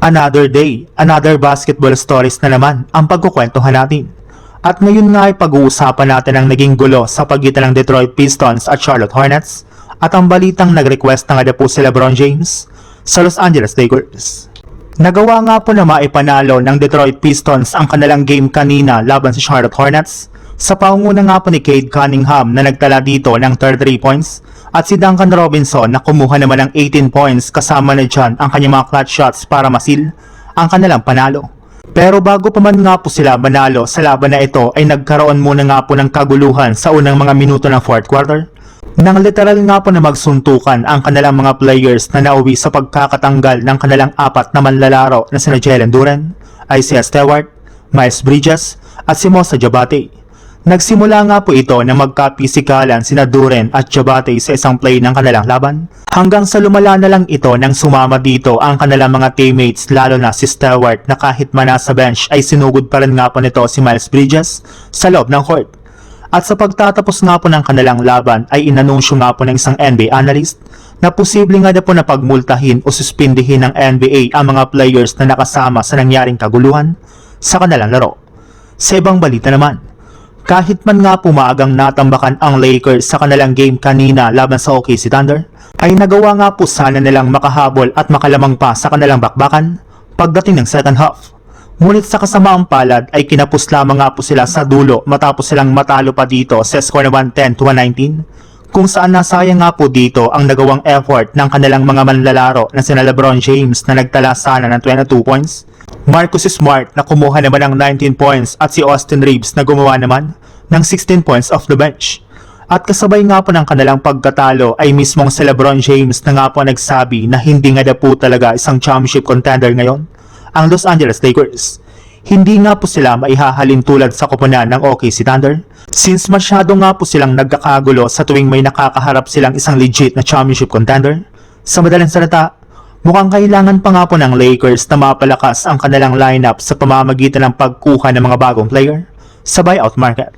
Another day, another basketball stories na naman ang pagkukwentuhan natin. At ngayon nga ay pag-uusapan natin ang naging gulo sa pagitan ng Detroit Pistons at Charlotte Hornets at ang balitang nag-request na nga po si LeBron James sa Los Angeles Lakers. Nagawa nga po na maipanalo ng Detroit Pistons ang kanilang game kanina laban sa Charlotte Hornets sa pangunguna nga po ni Cade Cunningham na nagtala dito ng 33 points at si Duncan Robinson na kumuha naman ng 18 points kasama na dyan ang kanyang mga clutch shots para masil ang kanilang panalo. Pero bago pa man nga po sila manalo sa laban na ito ay nagkaroon muna nga po ng kaguluhan sa unang mga minuto ng fourth quarter nang literal nga po na magsuntukan ang kanilang mga players na nauwi sa pagkakatanggal ng kanilang apat na manlalaro na sina Jalen Duren, Isaiah Stewart, Miles Bridges at si Mosa Diabate. Nagsimula nga po ito na magkapisikalan sina Duren at Diabate sa isang play ng kanilang laban hanggang sa lumala na lang ito nang sumama dito ang kanilang mga teammates lalo na si Stewart na kahit man nasa bench ay sinugod pa rin nga po nito si Miles Bridges sa loob ng court. At sa pagtatapos nga po ng kanilang laban ay inanunsyo nga po ng isang NBA analyst na posible nga na po na pagmultahin o suspindihin ng NBA ang mga players na nakasama sa nangyaring kaguluhan sa kanilang laro. Sa ibang balita naman, kahit man nga pumagang natambakan ang Lakers sa kanilang game kanina laban sa OKC Thunder, ay nagawa nga po sana nilang makahabol at makalamang pa sa kanilang bakbakan pagdating ng second half. Ngunit sa kasamaang palad ay kinapos lamang nga po sila sa dulo matapos silang matalo pa dito sa score na 110-119 kung saan nasayang nga po dito ang nagawang effort ng kanilang mga manlalaro na sina LeBron James na nagtala sana ng 22 points, Marcus Smart na kumuha naman ng 19 points at si Austin Reeves na gumawa naman ng 16 points off the bench. At kasabay nga po ng kanilang pagkatalo ay mismong si LeBron James na nga po nagsabi na hindi nga na po talaga isang championship contender ngayon ang Los Angeles Lakers. Hindi nga po sila maihahalin tulad sa koponan ng OKC Thunder since masyado nga po silang nagkakagulo sa tuwing may nakakaharap silang isang legit na championship contender. Sa madaling salita, mukhang kailangan pa nga po ng Lakers na mapalakas ang kanilang lineup sa pamamagitan ng pagkuha ng mga bagong player sa buyout market.